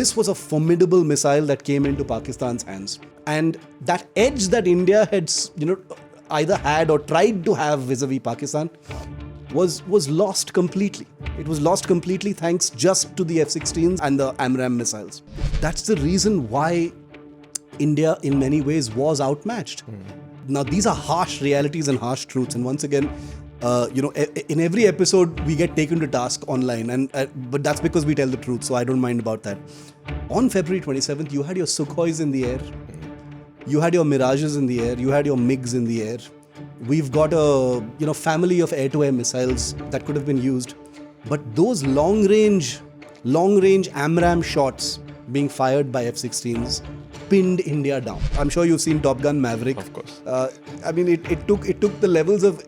this was a formidable missile that came into Pakistan's hands. And that edge that India had, either had or tried to have vis-a-vis Pakistan was lost completely. It was lost completely thanks just to the F-16s and the AMRAAM missiles. That's the reason why India in many ways was outmatched. Now, these are harsh realities and harsh truths. And once again, in every episode, we get taken to task online. But that's because we tell the truth, so I don't mind about that. On February 27th, you had your Sukhois in the air. You had your Mirages in the air. You had your MiGs in the air. We've got a family of air-to-air missiles that could have been used. But those long-range AMRAAM shots being fired by F-16s pinned India down. I'm sure you've seen Top Gun Maverick. Of course. It took the levels of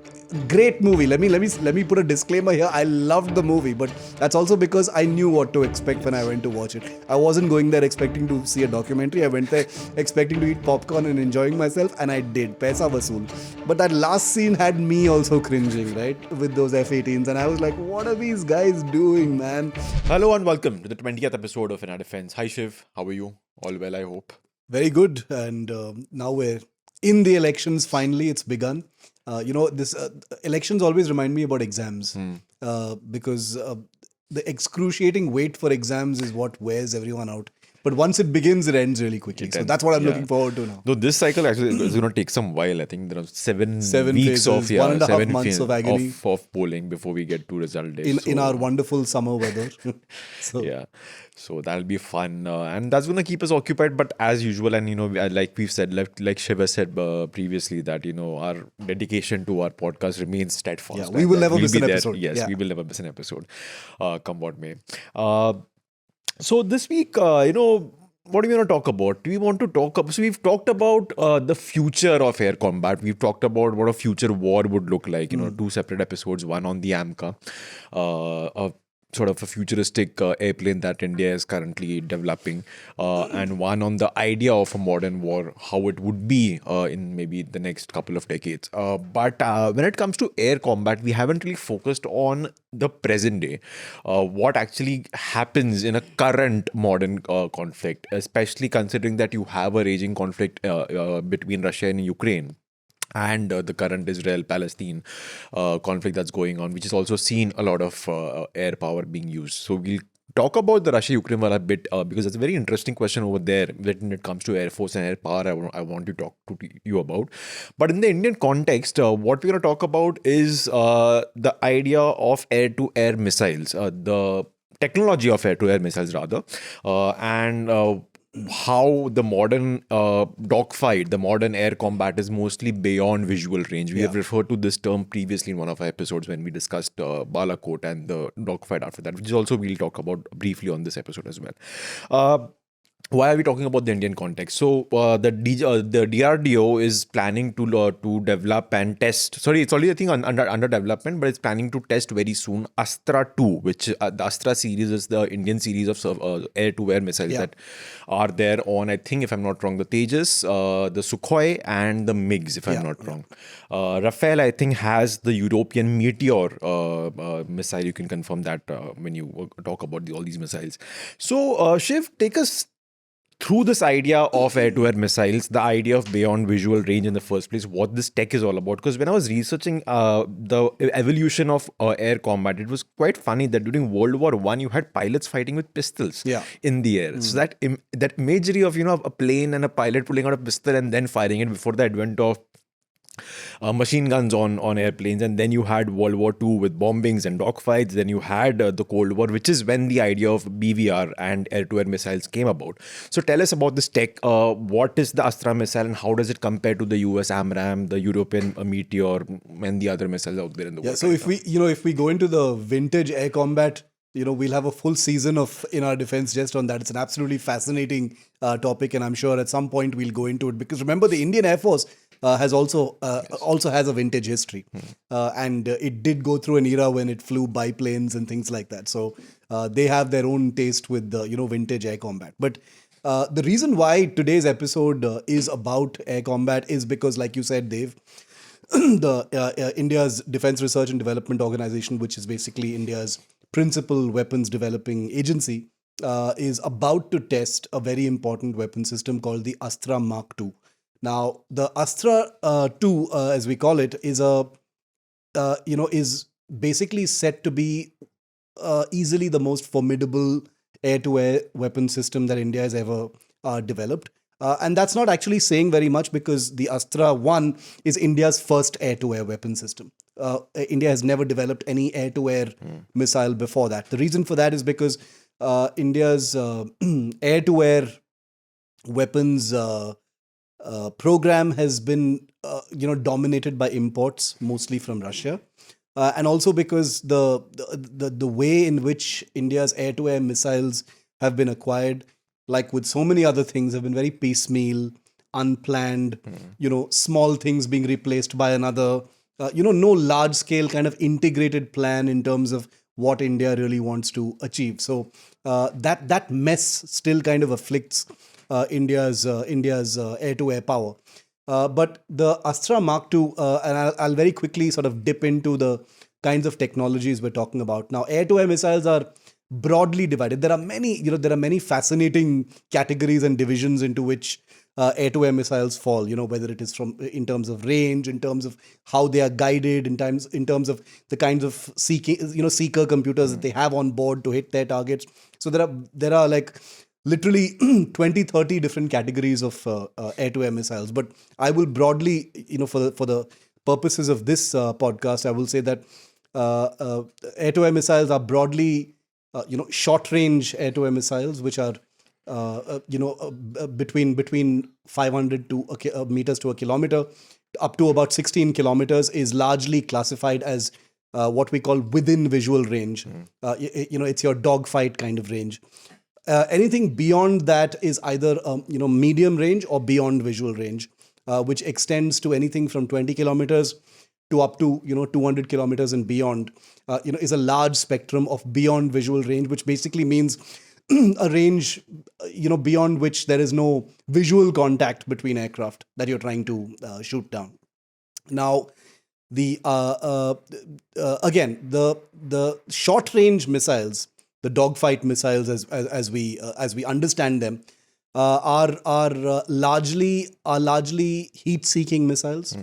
great movie. Let me put a disclaimer here. I loved the movie, but that's also because I knew what to expect when I went to watch it. I wasn't going there expecting to see a documentary. I went there expecting to eat popcorn and enjoying myself, and I did. Paisa vasool. But that last scene had me also cringing, right? With those F-18s, and I was like, what are these guys doing, man? Hello and welcome to the 20th episode of In Our Defense. Hi Shiv, how are you? All well, I hope. Very good. And now we're in the elections. Finally, it's begun. This elections always remind me about exams because the excruciating wait for exams is what wears everyone out. But once it begins, it ends really quickly. So that's what I'm looking forward to now. Though this cycle actually is going to take some while. I think there are seven weeks phases, of 1.5 months of agony of polling before we get to result days. In our wonderful summer weather. So that'll be fun, and that's going to keep us occupied. But as usual, and like we've said, like Shiv has said previously, that our dedication to our podcast remains steadfast. Yeah, we will never miss an episode. Yes, we will never miss an episode. Come what may. So this week, what do we want to talk about? So we've talked about the future of air combat. We've talked about what a future war would look like. Two separate episodes. One on the AMCA, sort of a futuristic airplane that India is currently developing, and one on the idea of a modern war, how it would be in maybe the next couple of decades. But when it comes to air combat, we haven't really focused on the present day, what actually happens in a current modern conflict, especially considering that you have a raging conflict between Russia and Ukraine. And the current Israel-Palestine conflict that's going on, which has also seen a lot of air power being used. So we'll talk about the Russia-Ukraine war a bit because it's a very interesting question over there when it comes to air force and air power. I want to talk to you about. But in the Indian context, what we're going to talk about is the idea of air-to-air missiles, the technology of air-to-air missiles rather, and how the modern dogfight, the modern air combat is mostly beyond visual range. We have referred to this term previously in one of our episodes when we discussed Balakot and the dogfight after that, which is also we'll talk about briefly on this episode as well. Why are we talking about the Indian context? So the DRDO is planning to develop and test. Sorry, it's already I think under development, but it's planning to test very soon Astra 2, which the Astra series is the Indian series of air-to-air missiles that are there on, I think, if I'm not wrong, the Tejas, the Sukhoi, and the MiGs, if I'm not wrong. Rafale, I think, has the European Meteor missile. You can confirm that when you talk about all these missiles. So Shiv, take us through this idea of air-to-air missiles, the idea of beyond visual range in the first place, what this tech is all about. Because when I was researching the evolution of air combat, it was quite funny that during World War I, you had pilots fighting with pistols in the air. So that imagery of a plane and a pilot pulling out a pistol and then firing it before the advent of machine guns on airplanes, and then you had World War II with bombings and dogfights. Then you had the Cold War, which is when the idea of BVR and air-to-air missiles came about. So tell us about this tech. What is the Astra missile and how does it compare to the US AMRAAM, the European Meteor, and the other missiles out there in the world? So if we go into the vintage air combat, we'll have a full season of In Our Defense just on that. It's an absolutely fascinating topic, and I'm sure at some point we'll go into it, because remember, the Indian Air Force has also has a vintage history, and it did go through an era when it flew biplanes and things like that. So they have their own taste with the vintage air combat. But the reason why today's episode is about air combat is because, like you said, Dave, the India's Defense Research and Development Organization, which is basically India's principal weapons developing agency, is about to test a very important weapon system called the Astra Mark II. Now, the Astra 2, as we call it, is basically set to be easily the most formidable air-to-air weapon system that India has ever developed. And that's not actually saying very much, because the Astra 1 is India's first air-to-air weapon system. India has never developed any air-to-air missile before that. The reason for that is because India's air-to-air weapons program has been dominated by imports, mostly from Russia. And also because the way in which India's air-to-air missiles have been acquired, like with so many other things, have been very piecemeal, unplanned, small things being replaced by another, no large-scale kind of integrated plan in terms of what India really wants to achieve. So that mess still kind of afflicts India's air-to-air power. But the Astra Mark II, and I'll very quickly sort of dip into the kinds of technologies we're talking about. Now, air-to-air missiles are broadly divided. There are many fascinating categories and divisions into which air-to-air missiles fall. Whether it is in terms of range, in terms of how they are guided, in terms of the kinds of seeker computers that they have on board to hit their targets. So there are like literally 20, 30 different categories of air-to-air missiles. But I will broadly, for the purposes of this podcast, I will say that air-to-air missiles are broadly, short-range air-to-air missiles, which are, between 500 meters to a kilometer, up to about 16 kilometers, is largely classified as what we call within visual range. It's your dogfight kind of range. Anything beyond that is either medium range or beyond visual range, which extends to anything from 20 kilometers to up to 200 kilometers and beyond. Is a large spectrum of beyond visual range, which basically means a range beyond which there is no visual contact between aircraft that you're trying to shoot down. Now, the short range missiles, the dogfight missiles, as we understand them, are largely heat-seeking missiles.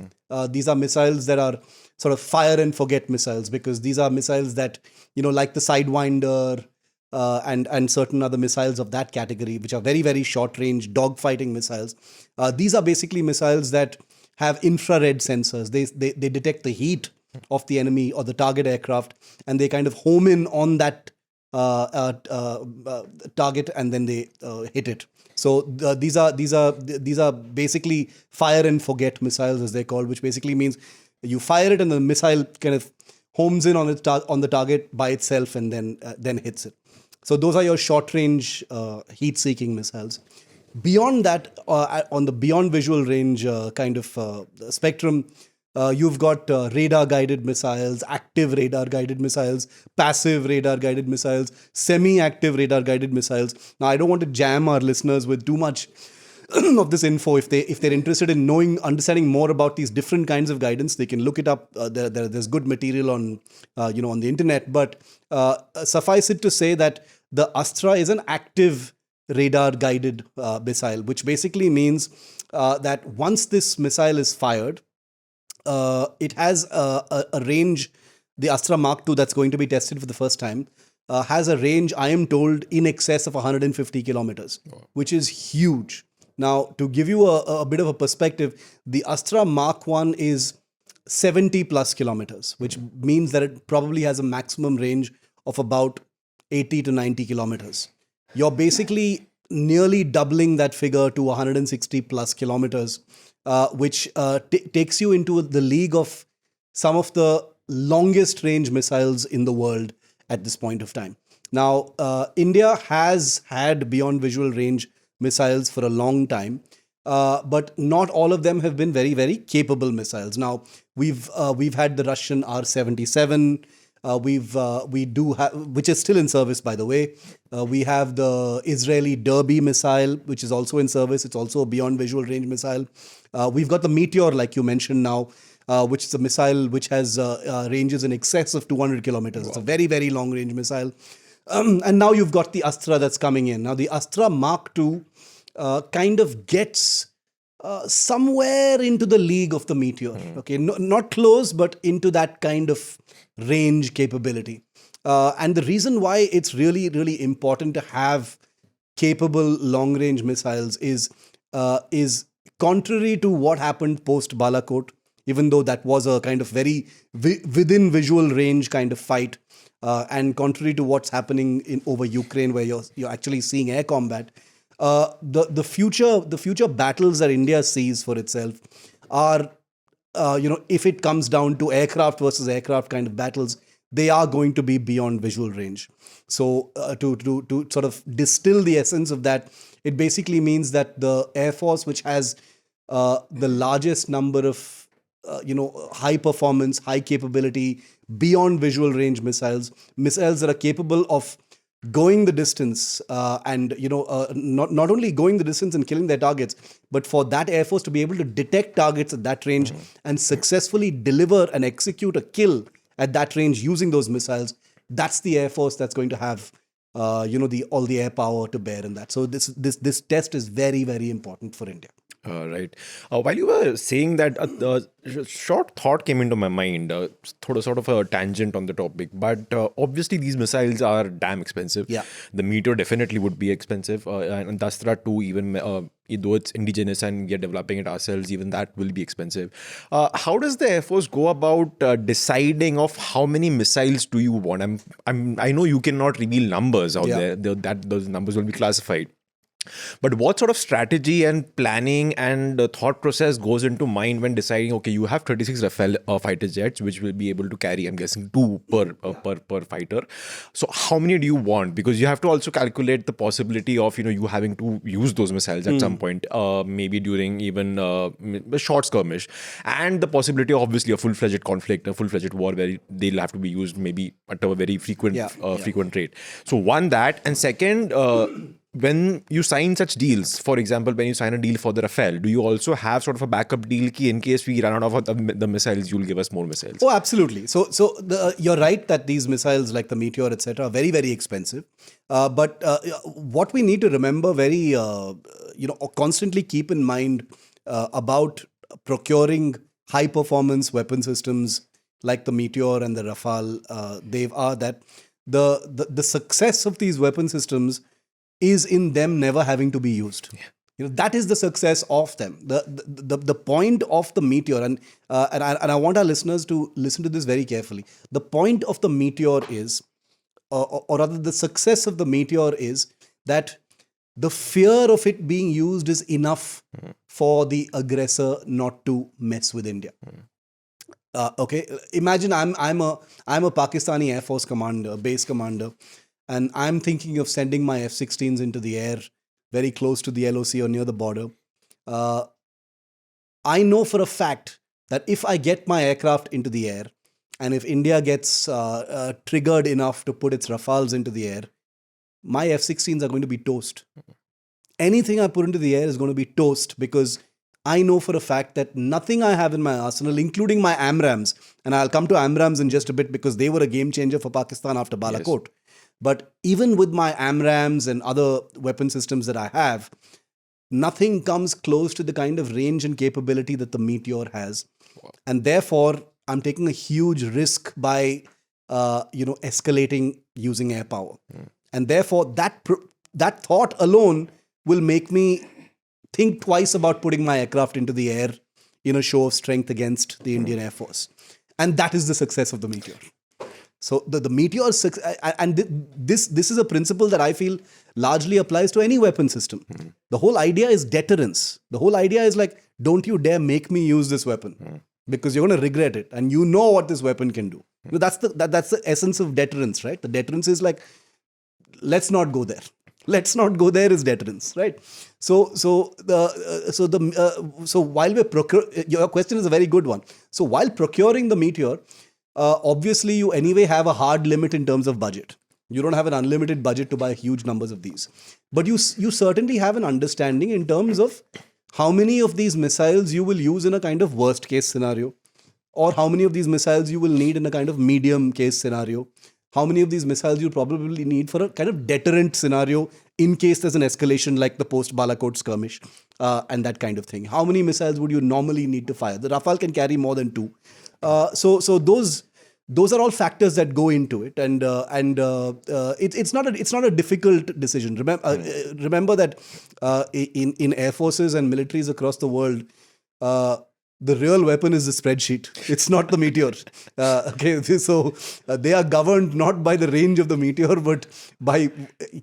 These are missiles that are sort of fire and forget missiles, because these are missiles that like the Sidewinder and certain other missiles of that category, which are very, very short range dogfighting missiles. These are basically missiles that have infrared sensors. They detect the heat of the enemy or the target aircraft, and they kind of home in on that target, and then they hit it. So these are basically fire and forget missiles, as they're called, which basically means you fire it and the missile kind of homes in on the target by itself and then hits it. So those are your short range heat-seeking missiles. Beyond that, on the beyond visual range kind of spectrum, you've got radar-guided missiles, active radar-guided missiles, passive radar-guided missiles, semi-active radar-guided missiles. Now, I don't want to jam our listeners with too much of this info. If they're interested in understanding more about these different kinds of guidance, they can look it up. There's good material on the internet. But suffice it to say that the Astra is an active radar-guided missile, which basically means that once this missile is fired, it has a range. The Astra Mark II that's going to be tested for the first time has a range, I am told, in excess of 150 kilometers, which is huge. Now, to give you a bit of a perspective, the Astra Mark I is 70 plus kilometers, which means that it probably has a maximum range of about 80 to 90 kilometers. You're basically nearly doubling that figure to 160 plus kilometers, which takes you into the league of some of the longest range missiles in the world at this point of time. Now, India has had beyond visual range missiles for a long time, but not all of them have been very, very capable missiles. Now, we've had the Russian R-77. We do have, which is still in service, by the way. We have the Israeli Derby missile, which is also in service. It's also a beyond visual range missile. We've got the Meteor, like you mentioned now, which is a missile which has ranges in excess of 200 kilometers. Wow. It's a very, very long range missile. And now you've got the Astra that's coming in. Now the Astra Mark II kind of gets somewhere into the league of the Meteor. Okay, not close, but into that kind of range capability. And the reason why it's really, really important to have capable long-range missiles is contrary to what happened post-Balakot, even though that was a kind of very within visual range kind of fight, and contrary to what's happening in over Ukraine, where you're actually seeing air combat. The future battles that India sees for itself are, if it comes down to aircraft versus aircraft kind of battles, they are going to be beyond visual range. So to sort of distill the essence of that, it basically means that the Air Force, which has the largest number of high performance, high capability, beyond visual range missiles that are capable of going the distance and not only going the distance and killing their targets, but for that Air Force to be able to detect targets at that range and successfully deliver and execute a kill at that range using those missiles. That's the Air Force that's going to have all the air power to bear in that. So this test is very, very important for India. Right. While you were saying that, a short thought came into my mind, sort of a tangent on the topic. But obviously, these missiles are damn expensive. Yeah. The Meteor definitely would be expensive. And Astra too, even though it's indigenous and we are developing it ourselves, even that will be expensive. How does the Air Force go about deciding of how many missiles do you want? I know you cannot reveal numbers out there. Those numbers will be classified. But what sort of strategy and planning and thought process goes into mind when deciding, okay, you have 36 Rafale fighter jets, which will be able to carry, I'm guessing, 2 per fighter. So how many do you want? Because you have to also calculate the possibility of, you having to use those missiles at some point, maybe during even a short skirmish, and the possibility of obviously a full-fledged conflict, a full-fledged war where they'll have to be used maybe at a very frequent rate. So one, that, and second, when you sign such deals, for example, when you sign a deal for the Rafale, do you also have sort of a backup deal key in case we run out of the missiles, you'll give us more missiles? Oh, absolutely. So you're right that these missiles like the Meteor, etc., are very, very expensive. But what we need to remember constantly keep in mind about procuring high performance weapon systems like the Meteor and the Rafale, they are that the success of these weapon systems is in them never having to be used. That is the success of them. The point of the Meteor, and I want our listeners to listen to this very carefully. The point of the Meteor is, or rather, the success of the Meteor is that the fear of it being used is enough for the aggressor not to mess with India. Okay, imagine I'm a Pakistani Air Force commander, base commander. And I'm thinking of sending my F-16s into the air very close to the LOC or near the border. I know for a fact that if I get my aircraft into the air, and if India gets triggered enough to put its Rafales into the air, my F-16s are going to be toast. Anything I put into the air is going to be toast, because I know for a fact that nothing I have in my arsenal, including my AMRAAMs, and I'll come to AMRAAMs in just a bit because they were a game changer for Pakistan after Balakot. Yes. But even with my AMRAAMs and other weapon systems that I have, nothing comes close to the kind of range and capability that the Meteor has. Wow. And therefore, I'm taking a huge risk by, escalating using air power. And therefore, that thought alone will make me think twice about putting my aircraft into the air in a show of strength against the Indian Air Force. And that is the success of the Meteor. So the Meteor, and this is a principle that I feel largely applies to any weapon system. The whole idea is deterrence. The whole idea is like, don't you dare make me use this weapon because you're going to regret it, and you know what this weapon can do. That's the essence of deterrence, right? The deterrence is like, let's not go there. Let's not go there is deterrence, right? So while we're your question is a very good one. So while procuring the Meteor, obviously, you anyway have a hard limit in terms of budget. You don't have an unlimited budget to buy huge numbers of these. But you certainly have an understanding in terms of how many of these missiles you will use in a kind of worst case scenario, or how many of these missiles you will need in a kind of medium case scenario. how many of these missiles you probably need for a kind of deterrent scenario in case there's an escalation like the post-Balakot skirmish and that kind of thing. How many missiles would you normally need to fire? The Rafale can carry more than 2. So those are all factors that go into it, and it's not a difficult decision. Remember that in air forces and militaries across the world, the real weapon is the spreadsheet. It's not the meteor. Okay, so they are governed not by the range of the meteor, but by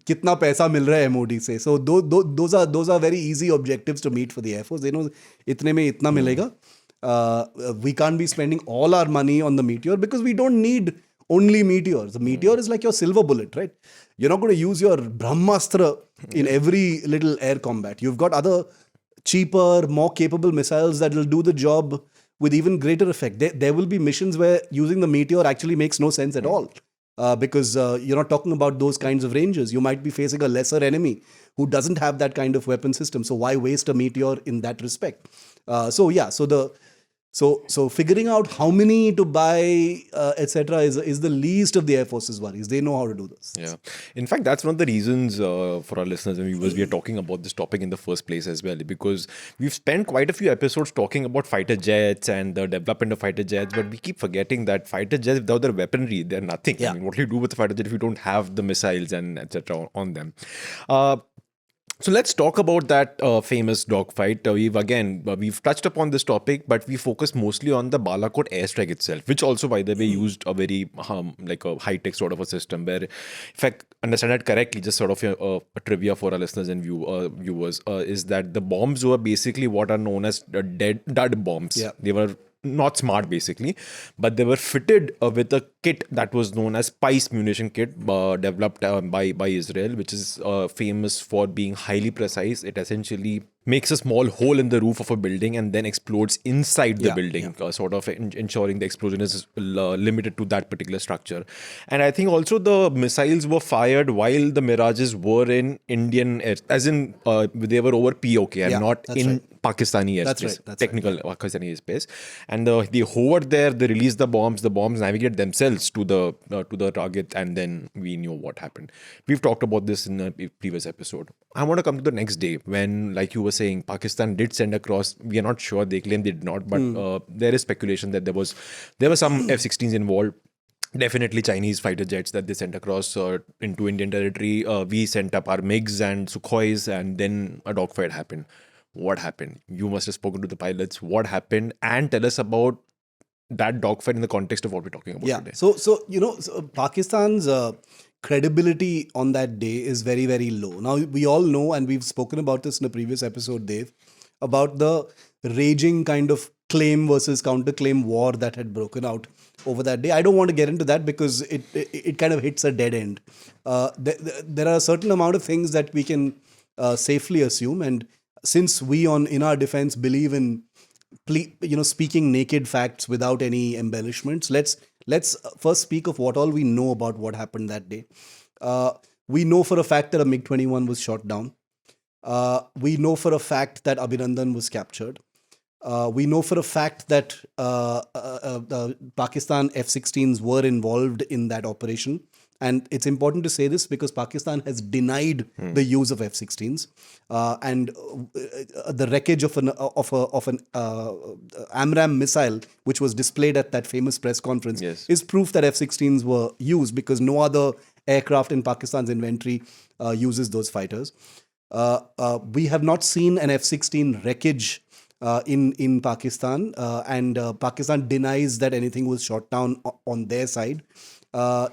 kitna paisa mil raha hai MOD se. So those are very easy objectives to meet for the Air Force. They know itne mein itna milega. We can't be spending all our money on the meteor because we don't need only meteors. The meteor is like your silver bullet, right? You're not going to use your Brahmastra in every little air combat. You've got other cheaper, more capable missiles that will do the job with even greater effect. There will be missions where using the meteor actually makes no sense at all. Because you're not talking about those kinds of ranges. You might be facing a lesser enemy who doesn't have that kind of weapon system. So why waste a meteor in that respect? So figuring out how many to buy, etc., is the least of the Air Force's worries. They know how to do this. Yeah. In fact, that's one of the reasons for our listeners and viewers we are talking about this topic in the first place as well, because we've spent quite a few episodes talking about fighter jets and the development of fighter jets, but we keep forgetting that fighter jets, without their weaponry, they're nothing. Yeah. I mean, what do you do with the fighter jet if you don't have the missiles and etc. on them? So let's talk about that famous dogfight. We've touched upon this topic, but we focused mostly on the Balakot airstrike itself, which also, by the way, used a very like a high-tech sort of a system where, if I understand it correctly, just sort of a trivia for our listeners and viewers, is that the bombs were basically what are known as dud bombs. Yeah. They were not smart basically, but they were fitted with a kit that was known as Spice munition kit, developed by Israel, which is famous for being highly precise. It essentially makes a small hole in the roof of a building and then explodes inside the building, sort of ensuring the explosion is limited to that particular structure. And I think also the missiles were fired while the Mirages were in Indian air, as in they were over POK and not in Pakistani airspace, technical Pakistani airspace. And they hovered there, they released the bombs navigate themselves to the target, and then we knew what happened. We've talked about this in a previous episode. I want to come to the next day when, like you were saying, Pakistan did send across, we are not sure, they claim they did not, but there is speculation that there were some F-16s involved. Definitely Chinese fighter jets that they sent across into Indian territory. We sent up our MiGs and Sukhois, and then a dogfight happened. What happened? You must have spoken to the pilots. What happened? And tell us about that dogfight in the context of what we're talking about today. So Pakistan's credibility on that day is very, very low. Now, we all know, and we've spoken about this in a previous episode, Dave, about the raging kind of claim versus counterclaim war that had broken out over that day. I don't want to get into that because it kind of hits a dead end. There are a certain amount of things that we can safely assume, and since we in our defense believe in speaking naked facts without any embellishments, let's first speak of what all we know about what happened that day. We know for a fact that a MiG-21 was shot down. We know for a fact that Abhinandan was captured. We know for a fact that Pakistan F-16s were involved in that operation. And it's important to say this because Pakistan has denied the use of F-16s, and the wreckage of an AMRAAM missile, which was displayed at that famous press conference, is proof that F-16s were used because no other aircraft in Pakistan's inventory uses those fighters. We have not seen an F-16 wreckage in Pakistan, and Pakistan denies that anything was shot down on their side.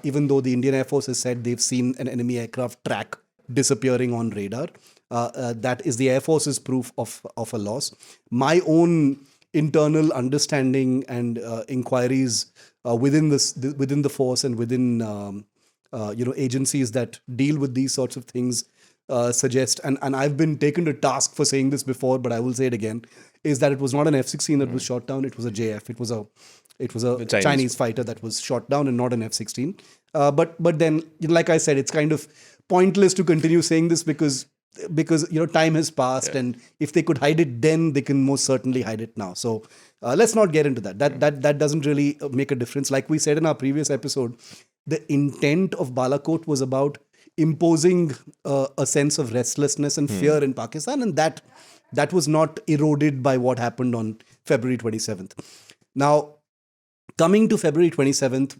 Even though the Indian Air Force has said they've seen an enemy aircraft track disappearing on radar. That is the Air Force's proof of a loss. My own internal understanding and inquiries within the force and within agencies that deal with these sorts of things suggest, and I've been taken to task for saying this before, but I will say it again, is that it was not an F-16 that was shot down, it was a JF. It was a Chinese fighter that was shot down and not an F-16. But then, like I said, it's kind of pointless to continue saying this because time has passed, and if they could hide it then, they can most certainly hide it now. So let's not get into that. That doesn't really make a difference. Like we said in our previous episode, the intent of Balakot was about imposing a sense of restlessness and fear in Pakistan, and that was not eroded by what happened on February 27th. Now, coming to February 27th,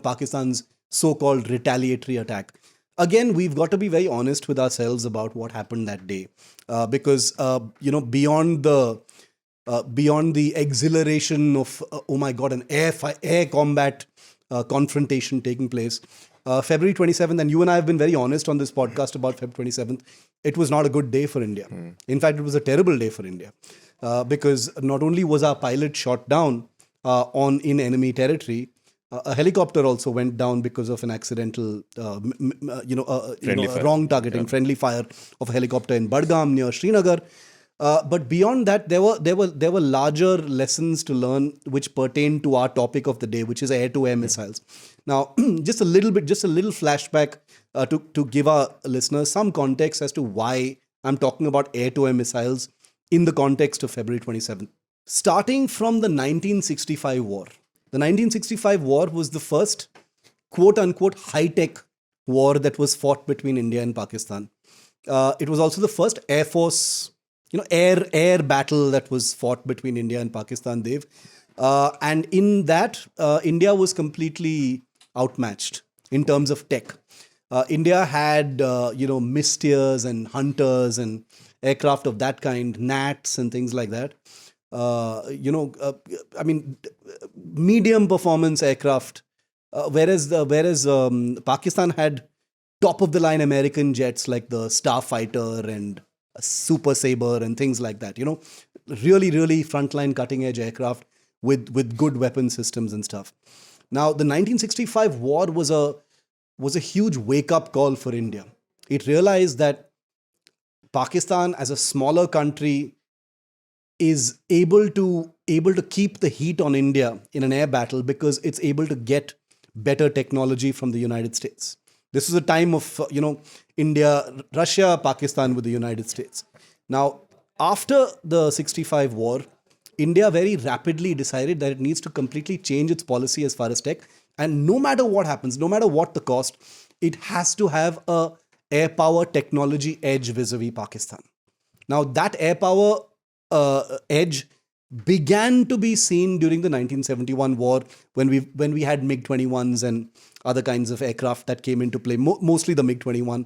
Pakistan's so-called retaliatory attack. Again, we've got to be very honest with ourselves about what happened that day, because beyond the exhilaration of oh my God, an air combat confrontation taking place, February 27th, and you and I have been very honest on this podcast about February 27th. It was not a good day for India. In fact, it was a terrible day for India, because not only was our pilot shot down in enemy territory, a helicopter also went down because of an accidental, wrong targeting, friendly fire of a helicopter in Budgam near Srinagar. But beyond that, there were larger lessons to learn which pertain to our topic of the day, which is air-to-air missiles. Now, just a little flashback to give our listeners some context as to why I'm talking about air-to-air missiles in the context of February 27th. Starting from the 1965 war. The 1965 war was the first quote-unquote high-tech war that was fought between India and Pakistan. It was also the first Air Force, air battle that was fought between India and Pakistan, Dev. And in that, India was completely outmatched in terms of tech. India had, Mystiers and Hunters and aircraft of that kind, Nats and things like that. Medium performance aircraft, whereas Pakistan had top of the line American jets like the Starfighter and Super Sabre and things like that. Really, really frontline cutting edge aircraft with good weapon systems and stuff. Now, the 1965 war was a huge wake up call for India. It realized that Pakistan, as a smaller country, is able to keep the heat on India in an air battle because it's able to get better technology from the United States. This was a time of, India, Russia, Pakistan with the United States. Now, after the 65 war, India very rapidly decided that it needs to completely change its policy as far as tech. And no matter what happens, no matter what the cost, it has to have a air power technology edge vis-a-vis Pakistan. Now, that air power edge began to be seen during the 1971 war when we had MiG-21s and other kinds of aircraft that came into play, mostly the MiG-21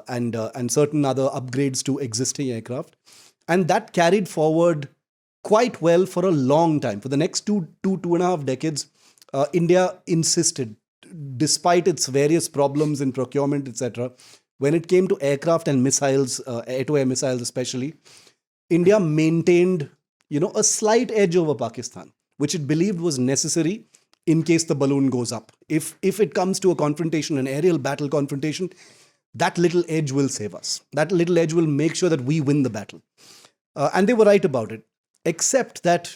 and certain other upgrades to existing aircraft. And that carried forward quite well for a long time. For the next two and a half decades, India insisted, despite its various problems in procurement, etc., when it came to aircraft and missiles, air-to-air missiles especially, India maintained, a slight edge over Pakistan, which it believed was necessary in case the balloon goes up. If it comes to a confrontation, an aerial battle confrontation, that little edge will save us. That little edge will make sure that we win the battle. And they were right about it, except that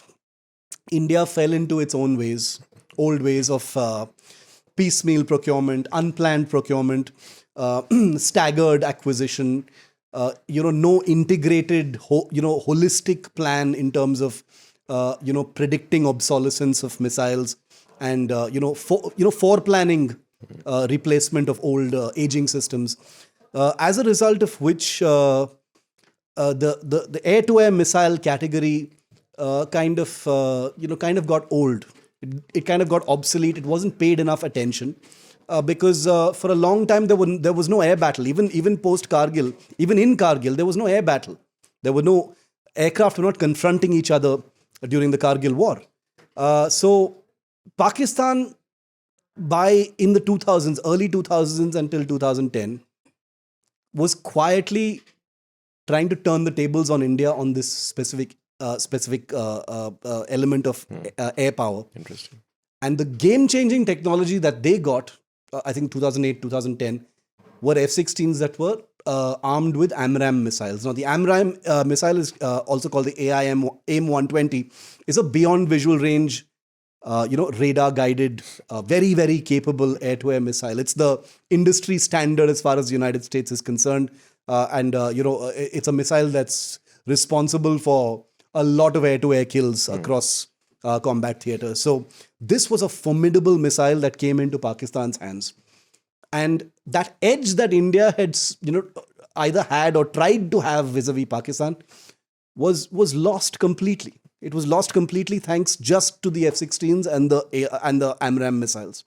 India fell into its own ways, old ways of piecemeal procurement, unplanned procurement, staggered acquisition, no integrated, holistic plan in terms of, predicting obsolescence of missiles and, for-planning replacement of old aging systems. As a result of which, the air-to-air missile category kind of got old. It kind of got obsolete. It wasn't paid enough attention. Because for a long time there was no air battle. Even post Kargil, even in Kargil, there was no air battle. There were no aircraft were not confronting each other during the Kargil war. So Pakistan, in the 2000s, early 2000s until 2010, was quietly trying to turn the tables on India on this specific element of air power. Interesting. And the game-changing technology that they got, I think 2008, 2010, were F-16s that were armed with AMRAAM missiles. Now, the AMRAAM missile is also called the AIM-120, is a beyond visual range, radar-guided, very, very capable air-to-air missile. It's the industry standard as far as the United States is concerned. It's a missile that's responsible for a lot of air-to-air kills across combat theaters. So this was a formidable missile that came into Pakistan's hands. And that edge that India had, either had or tried to have vis-a-vis Pakistan was lost completely. It was lost completely thanks just to the F-16s and the AMRAAM missiles.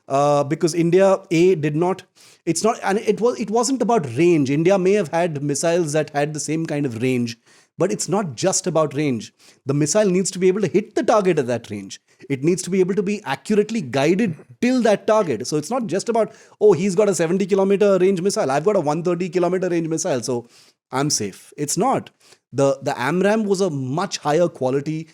Because India did not. It's not, and it wasn't about range. India may have had missiles that had the same kind of range, but it's not just about range. The missile needs to be able to hit the target at that range. It needs to be able to be accurately guided till that target. So it's not just about, oh, he's got a 70-kilometer range missile, I've got a 130-kilometer range missile, so I'm safe. It's not. The AMRAAM was a much higher quality,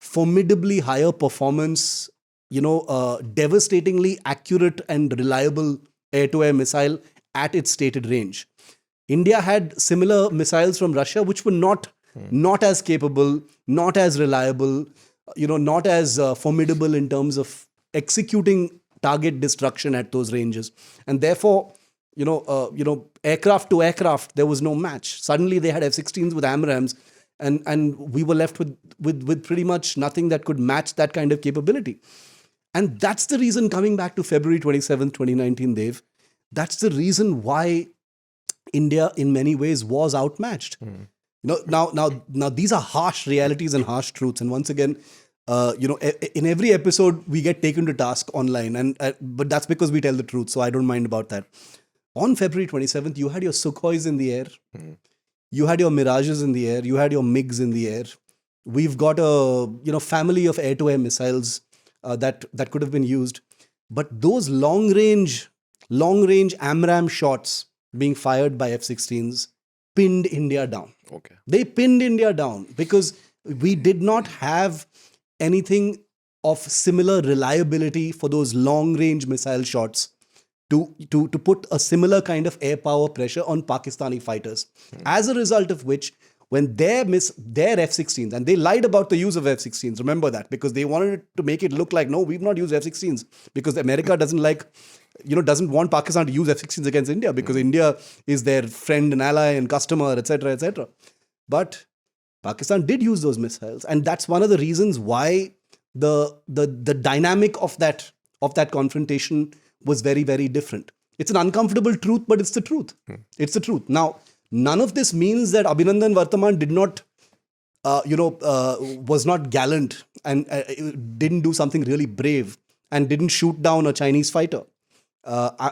formidably higher performance, devastatingly accurate and reliable air-to-air missile at its stated range. India had similar missiles from Russia, which were not as capable, not as reliable, not as formidable in terms of executing target destruction at those ranges. And therefore, aircraft to aircraft, there was no match. Suddenly they had F-16s with AMRAAMs, and we were left with pretty much nothing that could match that kind of capability. And that's the reason, coming back to February 27th, 2019, Dev, that's the reason why India, in many ways, was outmatched. Now, these are harsh realities and harsh truths. And once again, in every episode, we get taken to task online. But that's because we tell the truth, so I don't mind about that. On February 27th, you had your Sukhois in the air. You had your Mirages in the air. You had your MiGs in the air. We've got a family of air-to-air missiles that could have been used. But those long-range AMRAAM shots being fired by F-16s pinned India down. Okay. They pinned India down because we did not have anything of similar reliability for those long-range missile shots to put a similar kind of air power pressure on Pakistani fighters. As a result of which, when their F-16s, and they lied about the use of F-16s, remember that, because they wanted to make it look like, no, we've not used F-16s, because America doesn't want Pakistan to use F-16s against India, because India is their friend and ally and customer, etc., etc. But Pakistan did use those missiles, and that's one of the reasons why the dynamic of that confrontation was very, very different. It's an uncomfortable truth, but it's the truth. It's the truth. Now, none of this means that Abhinandan Vartaman did not, was not gallant and didn't do something really brave and didn't shoot down a Chinese fighter.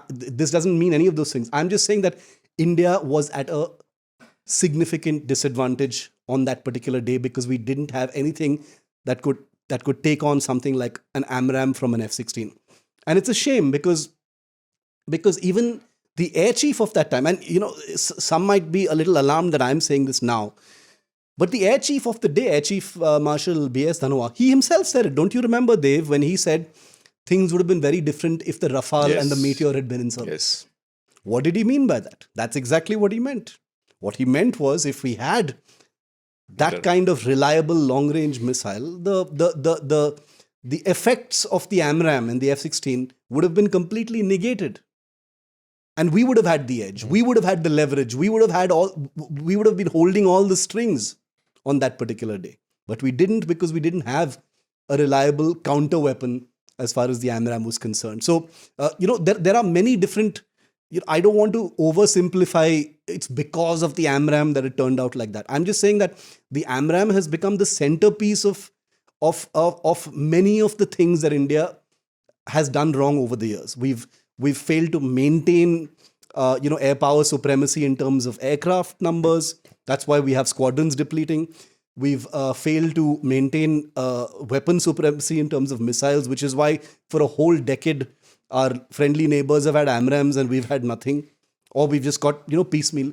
This doesn't mean any of those things. I'm just saying that India was at a significant disadvantage on that particular day because we didn't have anything that could take on something like an AMRAAM from an F-16. And it's a shame because even the air chief of that time, and some might be a little alarmed that I'm saying this now, but the air chief of the day, Air Chief Marshal B.S. Dhanwar, he himself said it. Don't you remember, Dev, when he said things would have been very different if the Rafale and the Meteor had been in service? Yes. What did he mean by that? That's exactly what he meant. What he meant was, if we had that kind of reliable long-range missile, the effects of the AMRAAM and the F-16 would have been completely negated. And we would have had the edge. We would have had the leverage. We would have been holding all the strings on that particular day. But we didn't, because we didn't have a reliable counter weapon as far as the AMRAAM was concerned. So, there are many different, I don't want to oversimplify it's because of the AMRAAM that it turned out like that. I'm just saying that the AMRAAM has become the centerpiece of many of the things that India has done wrong over the years. We've failed to maintain, air power supremacy in terms of aircraft numbers. That's why we have squadrons depleting. We've failed to maintain weapon supremacy in terms of missiles, which is why for a whole decade, our friendly neighbors have had AMRAAMs and we've had nothing. Or we've just got, piecemeal.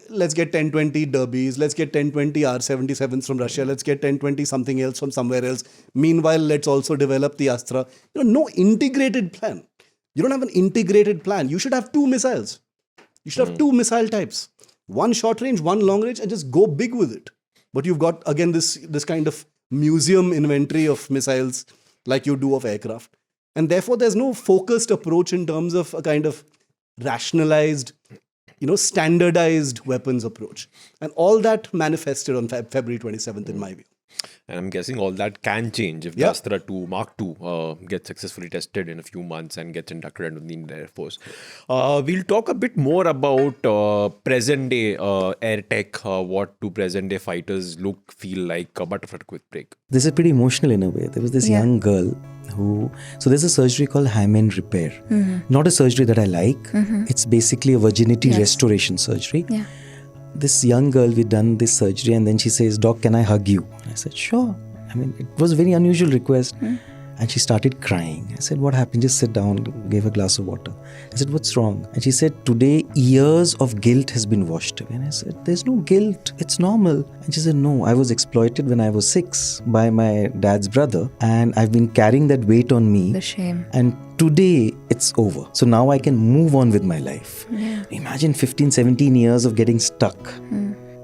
Let's get 1020 Derbys, let's get 1020 R-77s from Russia, let's get 1020 something else from somewhere else. Meanwhile, let's also develop the Astra. No integrated plan. You don't have an integrated plan. You should have two missiles. You should have two missile types. One short range, one long range, and just go big with it. But you've got, again, this kind of museum inventory of missiles like you do of aircraft. And therefore, there's no focused approach in terms of a kind of rationalized, standardized weapons approach. And all that manifested on February 27th, in my view. And I'm guessing all that can change if the Yeah. Astra 2 Mark 2 gets successfully tested in a few months and gets inducted into the Indian Air Force. We'll talk a bit more about present day air tech, what do present day fighters look, feel like, but after a quick break. This is pretty emotional in a way. There was this young girl so there's a surgery called hymen repair. Not a surgery that I like. It's basically a virginity restoration surgery. Yeah. This young girl, we'd done this surgery, and then she says, "Doc, can I hug you?" And I said, "Sure." I mean, it was a very unusual request. And she started crying. I said, "What happened?" "Just sit down." Gave her a glass of water. I said, "What's wrong?" And she said, "Today, years of guilt has been washed away." And I said, "There's no guilt. It's normal." And she said, "No, I was exploited when I was 6 by my dad's brother. And I've been carrying that weight on me. The shame. And today, it's over. So now I can move on with my life." Yeah. Imagine 15, 17 years of getting stuck.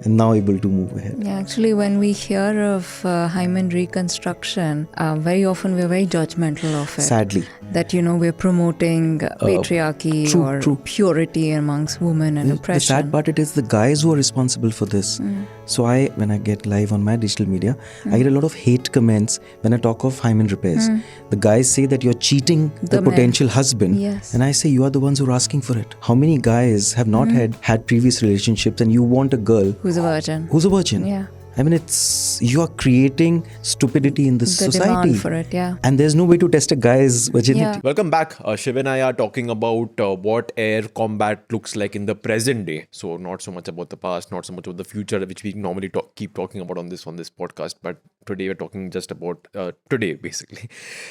And now able to move ahead. Yeah, actually, when we hear of hymen reconstruction, very often we're very judgmental of it. Sadly. That, we're promoting patriarchy true. purity amongst women and The oppression. sad part, it is the guys who are responsible for this. So when I get live on my digital media, I get a lot of hate comments when I talk of hymen repairs. The guys say that you're cheating the men. potential husband. Yes. And I say, you are the ones who are asking for it. How many guys have not had previous relationships, and you want a girl Who's a virgin. who's a virgin? Yeah. I mean, you are creating stupidity in this The society. demand for it, yeah. And there's no way to test a guy's virginity. Yeah. Welcome back. Shiv and I are talking about what air combat looks like in the present day. So not so much about the past, not so much about the future, which we normally keep talking about on this podcast. But today we're talking just about today, basically.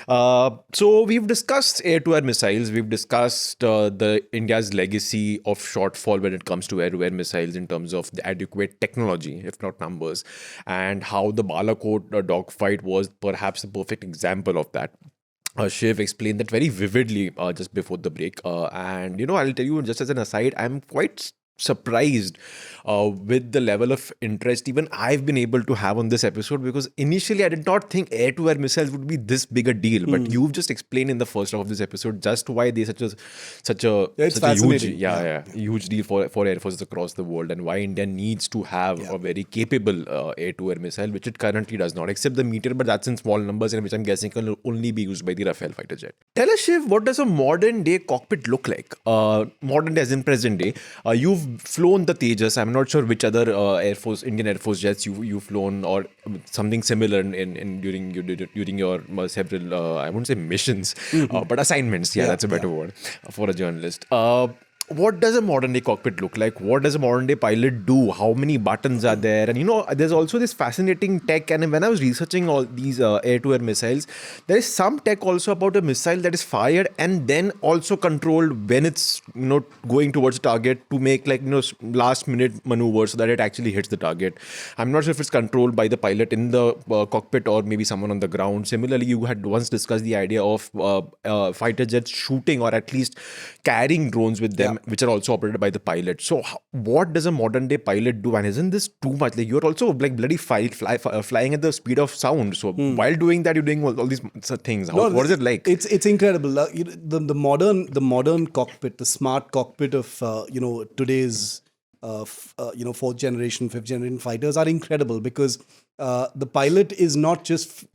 So we've discussed air-to-air missiles. We've discussed the India's legacy of shortfall when it comes to air-to-air missiles in terms of the adequate technology, if not numbers, and how the Balakot dogfight was perhaps the perfect example of that. Shiv explained that very vividly just before the break. And, I'll tell you just as an aside, I'm quite surprised with the level of interest even I've been able to have on this episode, because initially I did not think air-to-air missiles would be this big a deal, but you've just explained in the first half of this episode just why they're such a huge huge deal for air forces across the world, and why India needs to have a very capable air-to-air missile, which it currently does not, except the Meteor, but that's in small numbers, and which I'm guessing can only be used by the Rafale fighter jet. Tell us, Shiv, what does a modern day cockpit look like? Modern day as in present day. You've flown the Tejas. I'm not sure which other Indian Air Force jets you've flown, or something similar during your several I wouldn't say missions, but assignments. Yeah, that's a better word for a journalist. What does a modern day cockpit look like? What does a modern day pilot do? How many buttons are there? And there's also this fascinating tech. And when I was researching all these air-to-air missiles, there is some tech also about a missile that is fired and then also controlled when it's going towards the target to make last minute maneuvers so that it actually hits the target. I'm not sure if it's controlled by the pilot in the cockpit or maybe someone on the ground. Similarly, you had once discussed the idea of fighter jets shooting or at least carrying drones with them, which are also operated by the pilot. So what does a modern day pilot do? And isn't this too much? Like, you're also bloody flying at the speed of sound. So while doing that, you're doing all these things. What is it like? It's incredible. The modern cockpit, the smart cockpit of today's fourth generation, fifth generation fighters are incredible, because the pilot is not just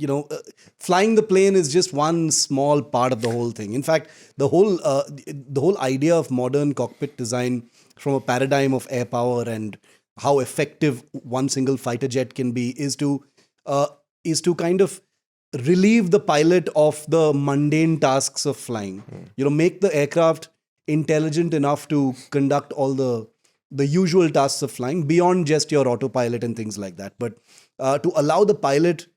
flying the plane is just one small part of the whole thing. In fact, the whole idea of modern cockpit design, from a paradigm of air power and how effective one single fighter jet can be, is to kind of relieve the pilot of the mundane tasks of flying. Make the aircraft intelligent enough to conduct all the usual tasks of flying beyond just your autopilot and things like that. But to allow the pilot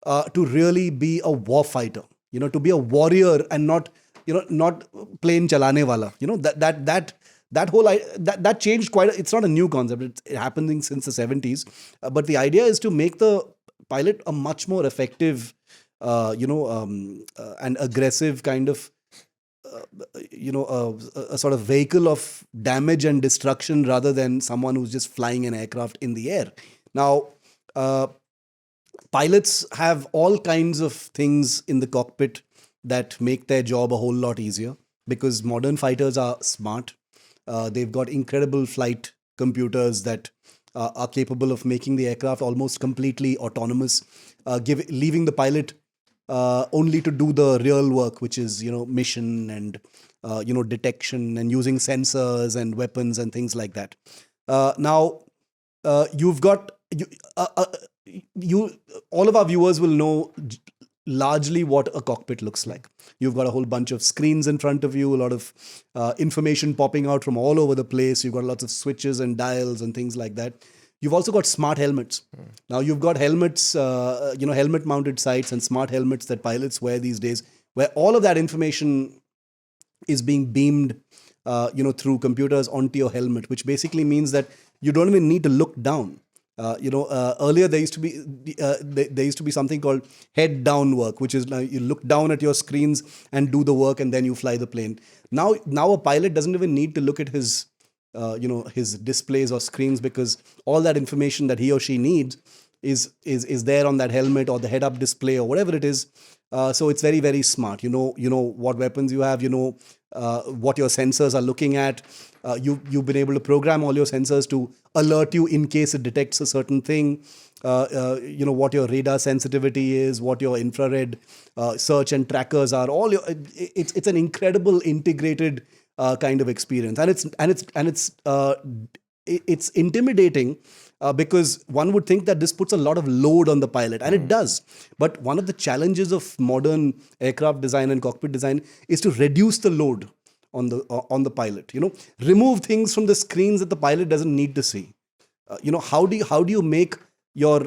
to really be a war fighter, to be a warrior and not plain chalane wala. That changed quite. It's not a new concept. It's happening since the 70s. But the idea is to make the pilot a much more effective, and aggressive kind of, a sort of vehicle of damage and destruction, rather than someone who's just flying an aircraft in the air. Now, pilots have all kinds of things in the cockpit that make their job a whole lot easier, because modern fighters are smart. They've got incredible flight computers that are capable of making the aircraft almost completely autonomous, leaving the pilot only to do the real work, which is mission and detection and using sensors and weapons and things like that. Now you've got all of our viewers will know largely what a cockpit looks like. You've got a whole bunch of screens in front of you, a lot of information popping out from all over the place. You've got lots of switches and dials and things like that. You've also got smart helmets. Now you've got helmets, helmet mounted sights and smart helmets that pilots wear these days, where all of that information is being beamed through computers onto your helmet, which basically means that you don't even need to look down. Earlier there used to be something called head down work, which is you look down at your screens and do the work, and then you fly the plane. Now a pilot doesn't even need to look at his displays or screens, because all that information that he or she needs is there on that helmet or the head-up display or whatever it is. So it's very, very smart. You know what weapons you have. What your sensors are looking at. You've been able to program all your sensors to alert you in case it detects a certain thing. What your radar sensitivity is, what your infrared search and trackers are. It's an incredible integrated kind of experience, and it's intimidating. Because one would think that this puts a lot of load on the pilot, and it does. But one of the challenges of modern aircraft design and cockpit design is to reduce the load on the pilot. Remove things from the screens that the pilot doesn't need to see. How do you make your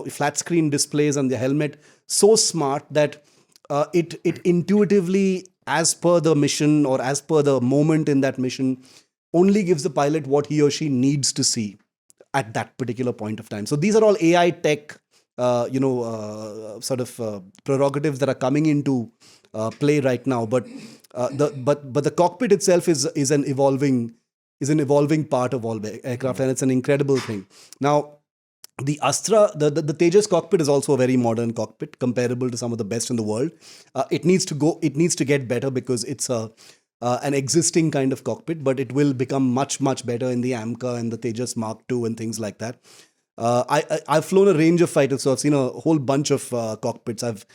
flat screen displays on the helmet so smart that it intuitively, as per the mission or as per the moment in that mission, only gives the pilot what he or she needs to see at that particular point of time. So these are all AI tech, prerogatives that are coming into play right now. But the cockpit itself is an evolving part of all aircraft, and it's an incredible thing. Now, the Astra, the Tejas cockpit is also a very modern cockpit, comparable to some of the best in the world. It needs to get better because it's an existing kind of cockpit, but it will become much, much better in the AMCA and the Tejas Mark II and things like that. I've flown a range of fighters, so I've seen a whole bunch of cockpits. I've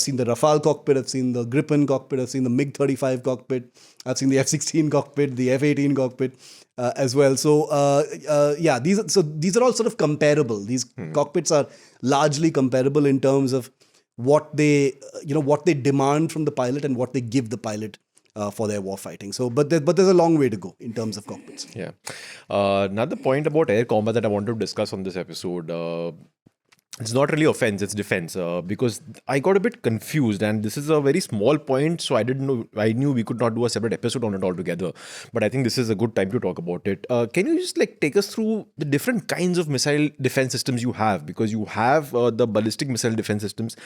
seen the Rafale cockpit, I've seen the Gripen cockpit, I've seen the MiG-35 cockpit, I've seen the F-16 cockpit, the F-18 cockpit as well. So these are all sort of comparable. These cockpits are largely comparable in terms of what they demand from the pilot and what they give the pilot for their warfighting. So, but there's a long way to go in terms of cockpits. Yeah. Another point about air combat that I want to discuss on this episode. It's not really offense, it's defense. Because I got a bit confused, and this is a very small point, so I knew we could not do a separate episode on it altogether. But I think this is a good time to talk about it. Can you just take us through the different kinds of missile defense systems you have? Because you have the ballistic missile defense systems,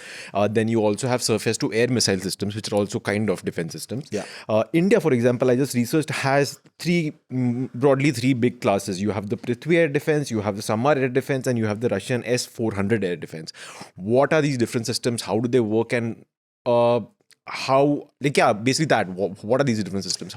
then you also have surface-to-air missile systems, which are also kind of defense systems. Yeah. India, for example, I just researched, has broadly three big classes. You have the Prithvi air defense, you have the Samar air defense, and you have the Russian S-400 air defense. What are these different systems? How do they work? And basically that. What are these different systems?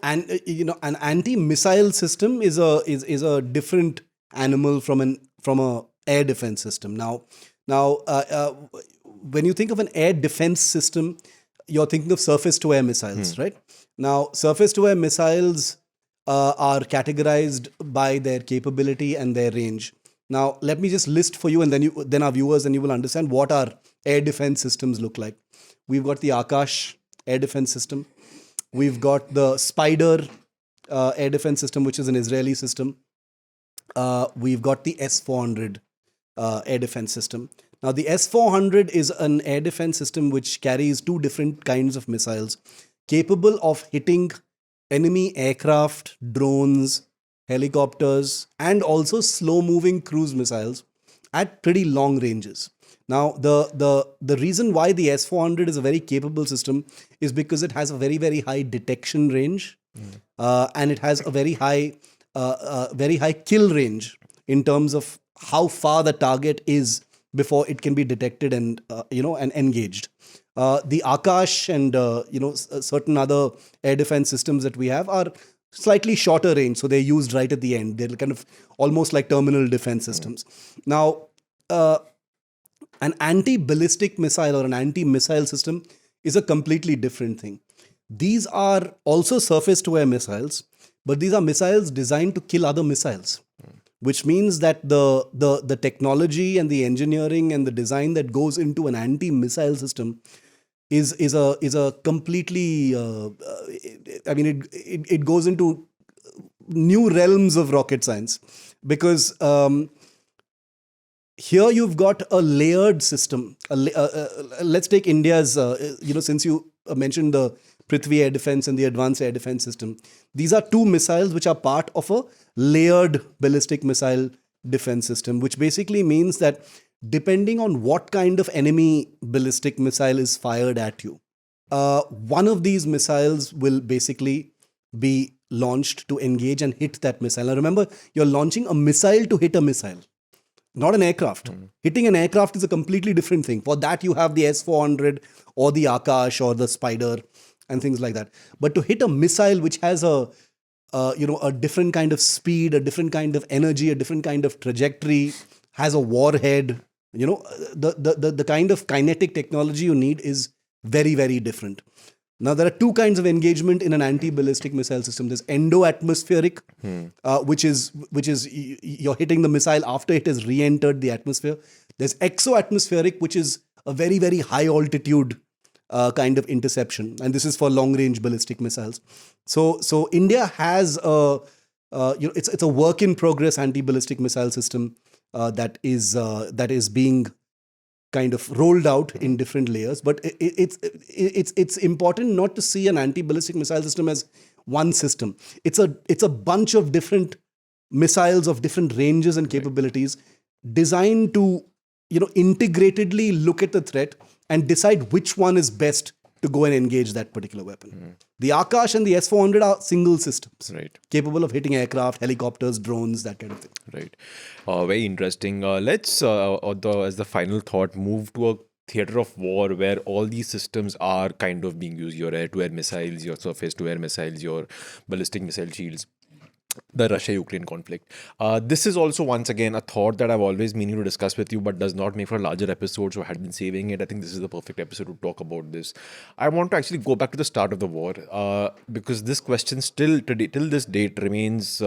An anti-missile system is a different animal from a air defense system. Now, when you think of an air defense system, you're thinking of surface-to-air missiles, right? Now, surface-to-air missiles are categorized by their capability and their range. Now, let me just list for you, and then our viewers, and you will understand what our air defense systems look like. We've got the Akash air defense system. We've got the Spider air defense system, which is an Israeli system. We've got the S-400 air defense system. Now, the S-400 is an air defense system which carries two different kinds of missiles, capable of hitting enemy aircraft, drones, helicopters, and also slow-moving cruise missiles at pretty long ranges. Now, the reason why the S-400 is a very capable system is because it has a very, very high detection range, and it has a very high kill range in terms of how far the target is before it can be detected and engaged. The Akash and certain other air defense systems that we have are slightly shorter range, so they're used right at the end. They're kind of almost like terminal defense systems. Now, an anti-ballistic missile or an anti-missile system is a completely different thing. These are also surface-to-air missiles, but these are missiles designed to kill other missiles, which means that the technology and the engineering and the design that goes into an anti-missile system is a completely it goes into new realms of rocket science, because here you've got a layered system. Let's take India's since you mentioned the Prithvi air defense and the advanced air defense system. These are two missiles which are part of a layered ballistic missile defense system, which basically means that depending on what kind of enemy ballistic missile is fired at you, one of these missiles will basically be launched to engage and hit that missile. Now remember, you're launching a missile to hit a missile, not an aircraft. Hitting an aircraft is a completely different thing. For that, you have the S-400 or the Akash or the Spider and things like that. But to hit a missile which has a different kind of speed, a different kind of energy, a different kind of trajectory, has a warhead, the kind of kinetic technology you need is very, very different. Now, there are two kinds of engagement in an anti-ballistic missile system. There's endo-atmospheric, which is you're hitting the missile after it has re-entered the atmosphere. There's exo-atmospheric, which is a very, very high altitude kind of interception, and this is for long-range ballistic missiles. So India has it's a work-in-progress anti-ballistic missile system that is being kind of rolled out in different layers. But it's important not to see an anti-ballistic missile system as one system. It's a bunch of different missiles of different ranges and capabilities designed to integratedly look at the threat and decide which one is best to go and engage that particular weapon. The Akash and the S-400 are single systems, capable of hitting aircraft, helicopters, drones, that kind of thing. Right. Very interesting. Let's, as the final thought, move to a theater of war where all these systems are kind of being used. Your air-to-air missiles, your surface-to-air missiles, your ballistic missile shields. The Russia-Ukraine conflict. This is also, once again, a thought that I've always meaning to discuss with you, but does not make for a larger episode, so I had been saving it. I think this is the perfect episode to talk about this. I want to actually go back to the start of the war, because this question still, till this date, remains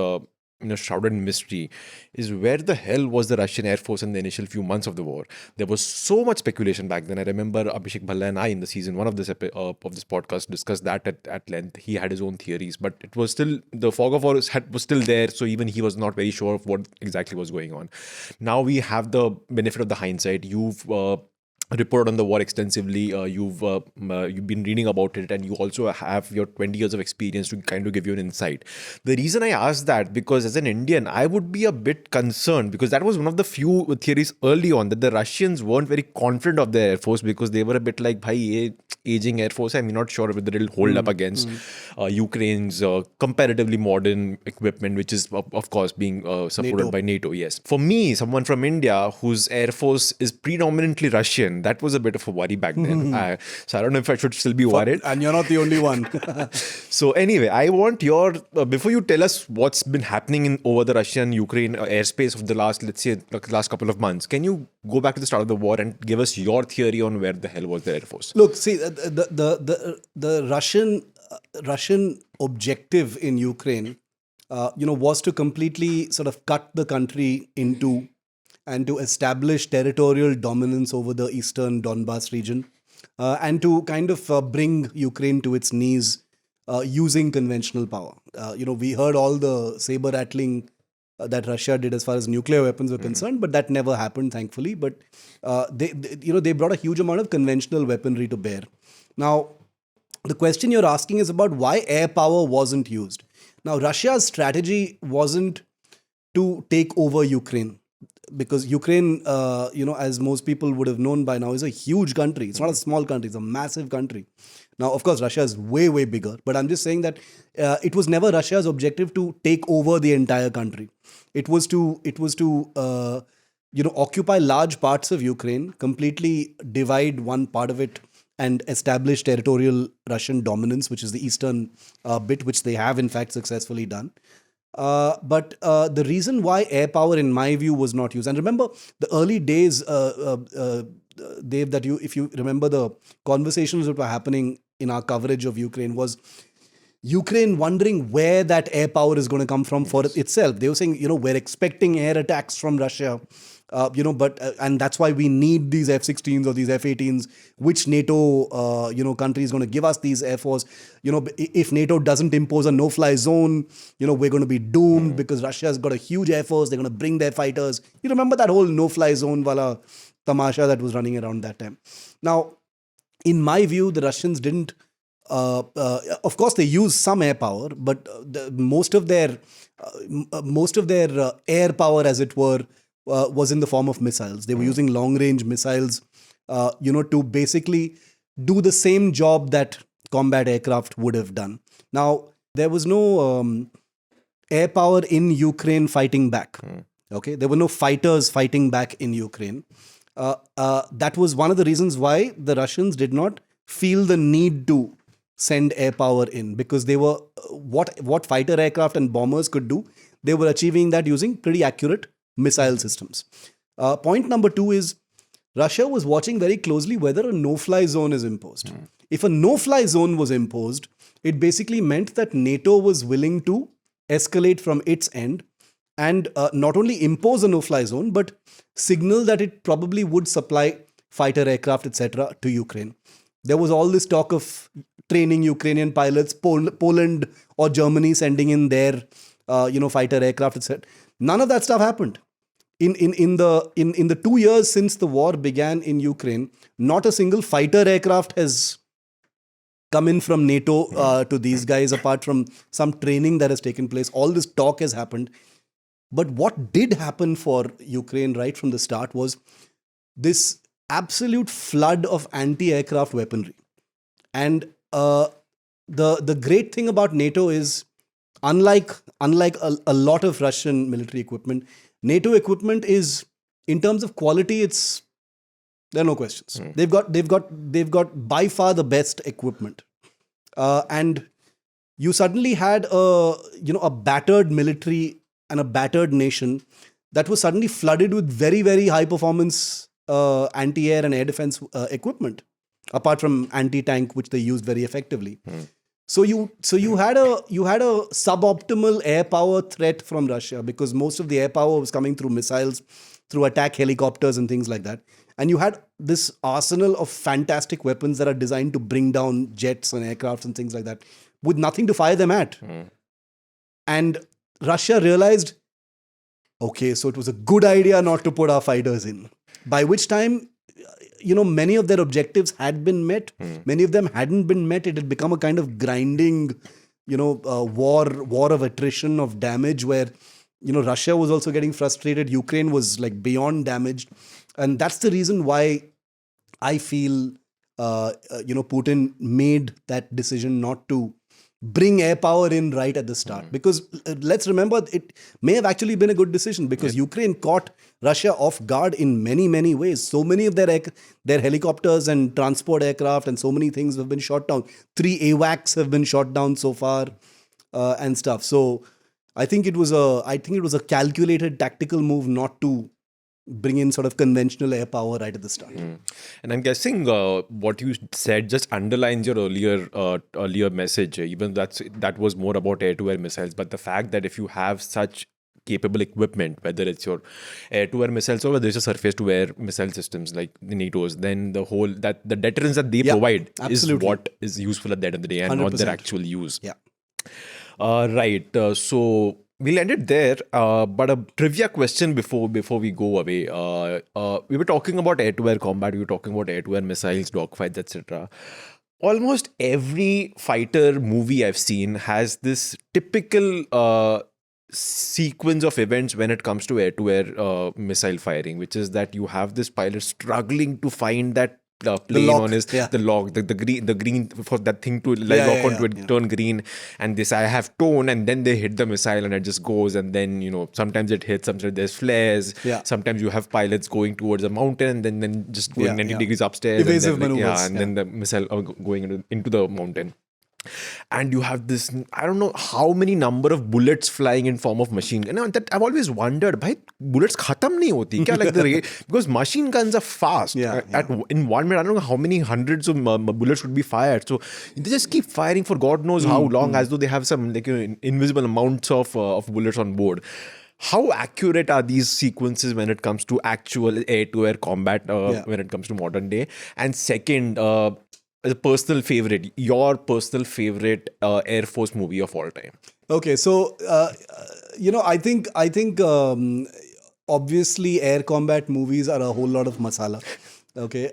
shrouded in mystery, is where the hell was the Russian Air Force in the initial few months of the war? There was so much speculation back then. I remember Abhishek Bhalla and I, in the season 1 of this podcast, discussed that at length. He had his own theories, but it was still, the fog of war was still there, so even he was not very sure of what exactly was going on. Now we have the benefit of the hindsight. You've reported on the war extensively, you've been reading about it, and you also have your 20 years of experience to kind of give you an insight. The reason I asked that, because as an Indian, I would be a bit concerned, because that was one of the few theories early on, that the Russians weren't very confident of their Air Force, because they were a bit like, bhai, aging Air Force, I'm not sure whether it'll hold up against Ukraine's comparatively modern equipment, which is, of course, being supported by NATO. Yes. For me, someone from India whose Air Force is predominantly Russian, that was a bit of a worry back then. So I don't know if I should still be worried. And you're not the only one. So anyway, I want your, before you tell us what's been happening over the Russian-Ukraine airspace of the last couple of months, can you go back to the start of the war and give us your theory on where the hell was the Air Force? Look, see, the Russian objective in Ukraine, was to completely sort of cut the country into and to establish territorial dominance over the eastern Donbas region, and to kind of bring Ukraine to its knees using conventional power. We heard all the saber-rattling that Russia did as far as nuclear weapons were concerned, but that never happened, thankfully. But they brought a huge amount of conventional weaponry to bear. Now, the question you're asking is about why air power wasn't used. Now, Russia's strategy wasn't to take over Ukraine, because Ukraine, as most people would have known by now, is a huge country. It's not a small country. It's a massive country. Now, of course, Russia is way, way bigger. But I'm just saying that it was never Russia's objective to take over the entire country. It was to occupy large parts of Ukraine, completely divide one part of it and establish territorial Russian dominance, which is the eastern bit, which they have in fact successfully done. But the reason why air power, in my view, was not used, and remember the early days, Dave, that if you remember the conversations that were happening in our coverage of Ukraine, was Ukraine wondering where that air power is going to come from for itself. They were saying, we're expecting air attacks from Russia, but and that's why we need these F-16s or these F-18s. Which NATO, country is going to give us these air force? If NATO doesn't impose a no-fly zone, we're going to be doomed because Russia has got a huge air force. They're going to bring their fighters. You remember that whole no-fly zone wala tamasha that was running around that time. Now, in my view, the Russians didn't. Of course, they use some air power, but most of their air power, as it were, was in the form of missiles. They were using long-range missiles, to basically do the same job that combat aircraft would have done. Now, there was no air power in Ukraine fighting back. Okay, there were no fighters fighting back in Ukraine. That was one of the reasons why the Russians did not feel the need to send air power in, because they were what fighter aircraft and bombers could do, they were achieving that using pretty accurate missile systems. Point number 2 is Russia was watching very closely whether a no-fly zone is imposed. If a no-fly zone was imposed, it basically meant that NATO was willing to escalate from its end and not only impose a no-fly zone, but signal that it probably would supply fighter aircraft, etc., to Ukraine. There was all this talk of training Ukrainian pilots, Poland or Germany sending in their, fighter aircraft, etc. None of that stuff happened. In the 2 years since the war began in Ukraine, not a single fighter aircraft has come in from NATO to these guys, apart from some training that has taken place. All this talk has happened. But what did happen for Ukraine right from the start was this absolute flood of anti-aircraft weaponry. And the great thing about NATO is, unlike a lot of Russian military equipment, NATO equipment is, in terms of quality, there are no questions. They've got by far the best equipment, and you suddenly had a battered military and a battered nation that was suddenly flooded with very, very high performance anti-air and air defense equipment, apart from anti-tank, which they used very effectively. So you had a suboptimal air power threat from Russia, because most of the air power was coming through missiles, through attack helicopters and things like that. And you had this arsenal of fantastic weapons that are designed to bring down jets and aircrafts and things like that, with nothing to fire them at. And Russia realized, okay, so it was a good idea not to put our fighters in. By which time, many of their objectives had been met. Many of them hadn't been met. It had become a kind of grinding, war of attrition, of damage, where, Russia was also getting frustrated. Ukraine was like beyond damaged. And that's the reason why I feel, Putin made that decision not to bring air power in right at the start. Because let's remember, it may have actually been a good decision, because Ukraine caught Russia off guard in many, many ways. So many of their helicopters and transport aircraft and so many things have been shot down. 3 AWACS have been shot down so far, and stuff. So I think it was a calculated tactical move not to bring in sort of conventional air power right at the start. And I'm guessing what you said just underlines your earlier message. Even that was more about air-to-air missiles. But the fact that if you have such capable equipment, whether it's your air-to-air missiles or whether it's a surface-to-air missile systems like the NATO's, then the deterrence that they provide is what is useful at the end of the day, and 100%. Not their actual use. Yeah. Right. So we'll end it there. But a trivia question before we go away. We were talking about air-to-air combat. We were talking about air-to-air missiles, dogfights, etc. Almost every fighter movie I've seen has this typical sequence of events when it comes to air-to-air missile firing, which is that you have this pilot struggling to find that plane lock, on his yeah. the lock, the green for that thing to like lock onto it, turn green, and this I have tone, and then they hit the missile and it just goes, and then sometimes it hits, sometimes there's flares, Yeah. sometimes you have pilots going towards a mountain and then just going 90 degrees upstairs, Evasive and then, maneuvers, and then the missile going into the mountain. And you have this, I don't know how many number of bullets flying in form of machine gun. That I've always wondered, bhai, bullets khatam nahi hoti kya? Like because machine guns are fast. In 1 minute, I don't know how many hundreds of bullets would be fired. So they just keep firing for God knows how long, as though they have some invisible amounts of bullets on board. How accurate are these sequences when it comes to actual air-to-air combat when it comes to modern day? And second, as a personal favorite, your personal favorite Air Force movie of all time? Okay, so I think obviously air combat movies are a whole lot of masala. Okay,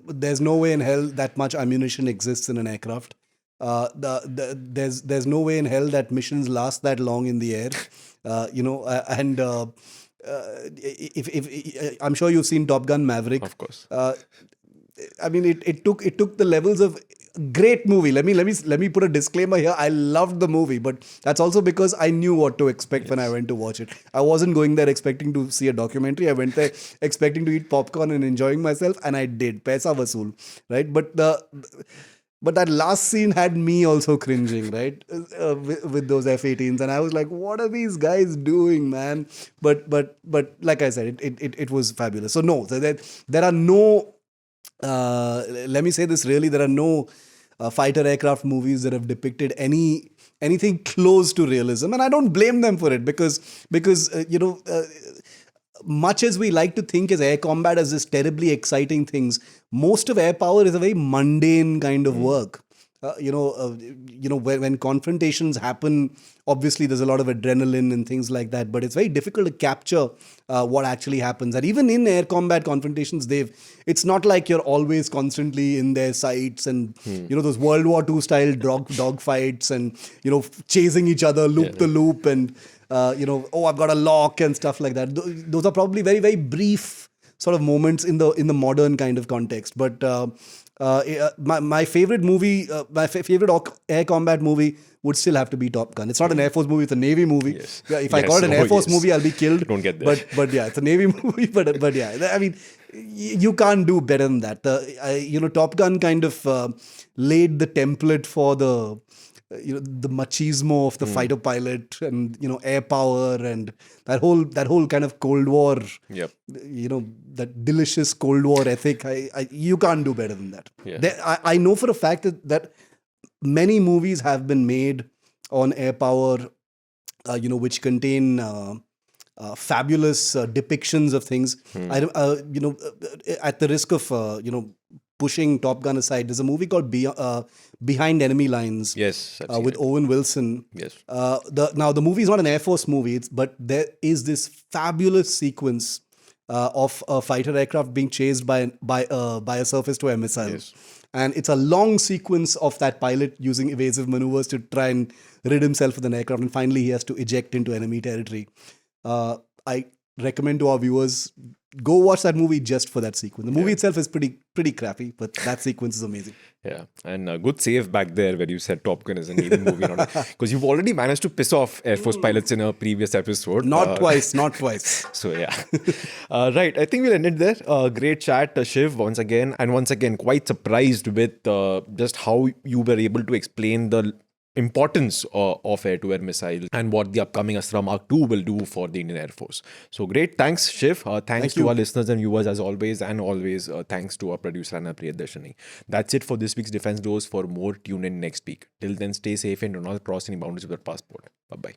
there's no way in hell that much ammunition exists in an aircraft. There's no way in hell that missions last that long in the air. If I'm sure you've seen Top Gun Maverick. Of course. I mean, it took the levels of great movie. Let me put a disclaimer here. I loved the movie, but that's also because I knew what to expect when I went to watch it. I wasn't going there expecting to see a documentary. I went there expecting to eat popcorn and enjoying myself, and I did. Paisa vasool, right? But that last scene had me also cringing, right? With those F-18s, and I was like, "What are these guys doing, man?" But like I said, it was fabulous. So no, there are no. Let me say this really, there are no fighter aircraft movies that have depicted anything close to realism, and I don't blame them for it because much as we like to think as air combat as this terribly exciting things, most of air power is a very mundane kind of work. When confrontations happen, obviously there's a lot of adrenaline and things like that, but it's very difficult to capture what actually happens. And even in air combat confrontations, it's not like you're always constantly in their sights and those World War II style dog fights and chasing each other loop to loop and I've got a lock and stuff like that. Those are probably very, very brief sort of moments in the modern kind of context. But my favorite movie, favorite air combat movie would still have to be Top Gun. It's not an Air Force movie; it's a Navy movie. Yes. Yeah, if I call it an Air Force movie, I'll be killed. Don't get there. But yeah, it's a Navy movie. But yeah, I mean, you can't do better than that. Top Gun kind of laid the template for the machismo of the fighter pilot and air power and that whole kind of Cold War. Yep. That delicious Cold War ethic. You can't do better than that. Yeah. I know for a fact that many movies have been made on air power, which contain fabulous depictions of things. At the risk of pushing Top Gun aside, there's a movie called Behind Enemy Lines. Yes, with Owen Wilson. Yes. The movie is not an Air Force movie, but there is this fabulous sequence of a fighter aircraft being chased by a surface-to-air missile. Yes. And it's a long sequence of that pilot using evasive maneuvers to try and rid himself of an aircraft, and finally he has to eject into enemy territory. I recommend to our viewers, go watch that movie just for that sequence. The movie itself is pretty crappy, but that sequence is amazing. Yeah, and good save back there where you said Top Gun is a Navy movie. Because you've already managed to piss off Air Force pilots in a previous episode. Not twice. So yeah. Right, I think we'll end it there. Great chat, Shiv, once again. And once again, quite surprised with just how you were able to explain the importance of air-to-air missiles and what the upcoming Astra Mark II will do for the Indian Air Force. So great. Thanks, Shiv. Thanks to our listeners and viewers as always. And always thanks to our producer, Anna Priyadarshini. That's it for this week's Defense Dose. For more, tune in next week. Till then, stay safe and do not cross any boundaries with your passport. Bye-bye.